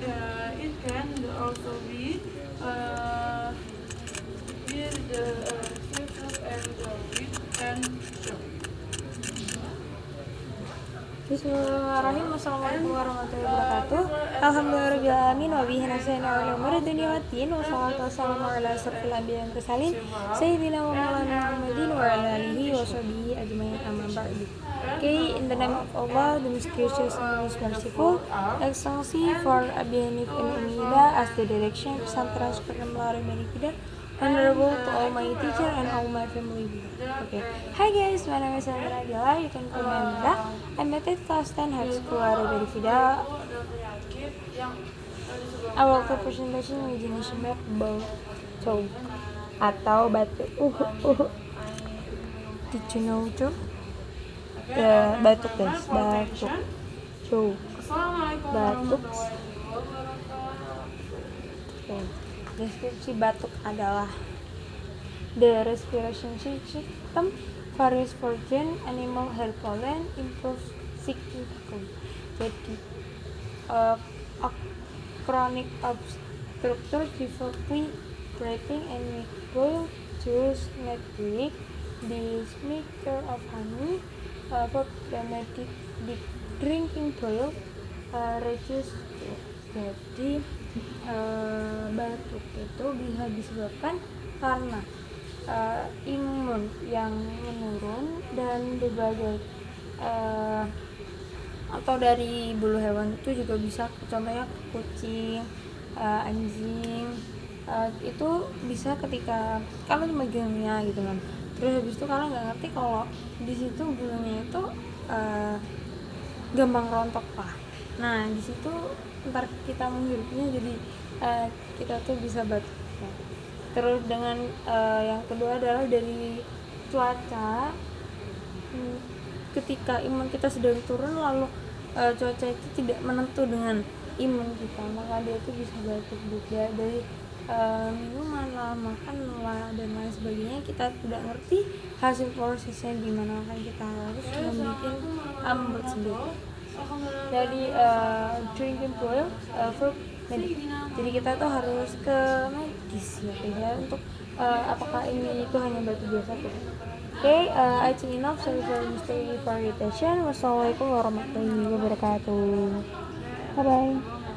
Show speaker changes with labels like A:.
A: it can also be with the seafood and the wheat and shrimp.
B: Bismillahirrahmanirrahim. Assalamualaikum warahmatullahi wabarakatuh. Alhamdulillahirrahmanirrahim. Wa bihi nasta'inu ala umuri dunya waddin. Wassalatu wassalamu ala asyrofil anbiya'i wal mursalin sayyidina wa maulana Muhammadin wa ala alihi wa sahbihi ajmain, amma ba'du. Okay, in the name of Allah, the most gracious and most merciful, Excellency for Abi Hanif and Umida as the direction pesantren Supreme Lari Manikida, honorable to all my teacher and all my family. Okay. Hi guys, my name is Sandra Adila. You can call me Amanda. I'm a 10th class 10 high school Lari Manikida. Our presentation imagination map Chow atau batu. Did you know Chow? Batuk guys, batuk. Chow. Batuk. Okay. Deskripsi batuk adalah the respiration system varies for gene, animal hair pollen improves significantly. Jadi a chronic obstructive difficulty breathing and withdrawal juice network, the mixture of honey, problematic drinking boil, reduce. Jadi batuk itu bisa disebabkan karena imun yang menurun dan berbagai atau dari bulu hewan itu juga bisa, contohnya kucing, anjing, itu bisa ketika kalian megangnya gitu kan, terus habis itu kalian nggak ngerti kalau di situ bulunya itu gampang rontok lah. Nah di situ ntar kita menghirupnya jadi kita tuh bisa batuk. Terus dengan yang kedua adalah dari cuaca. Ketika imun kita sedang turun lalu cuaca itu tidak menentu dengan imun kita, maka dia itu bisa batuk juga. Dari minuman lah, makan lah, dan lain sebagainya kita tidak ngerti hasil prosesnya gimana, kan kita harus membuat ambut sendiri. Dari drinking boil for medik. Jadi kita tuh harus ke medis ya untuk apakah ini itu hanya batu biasa tuh. Okay, I think enough. Sorry for mistake for your attention. Wassalamualaikum warahmatullahi wabarakatuh. Bye bye.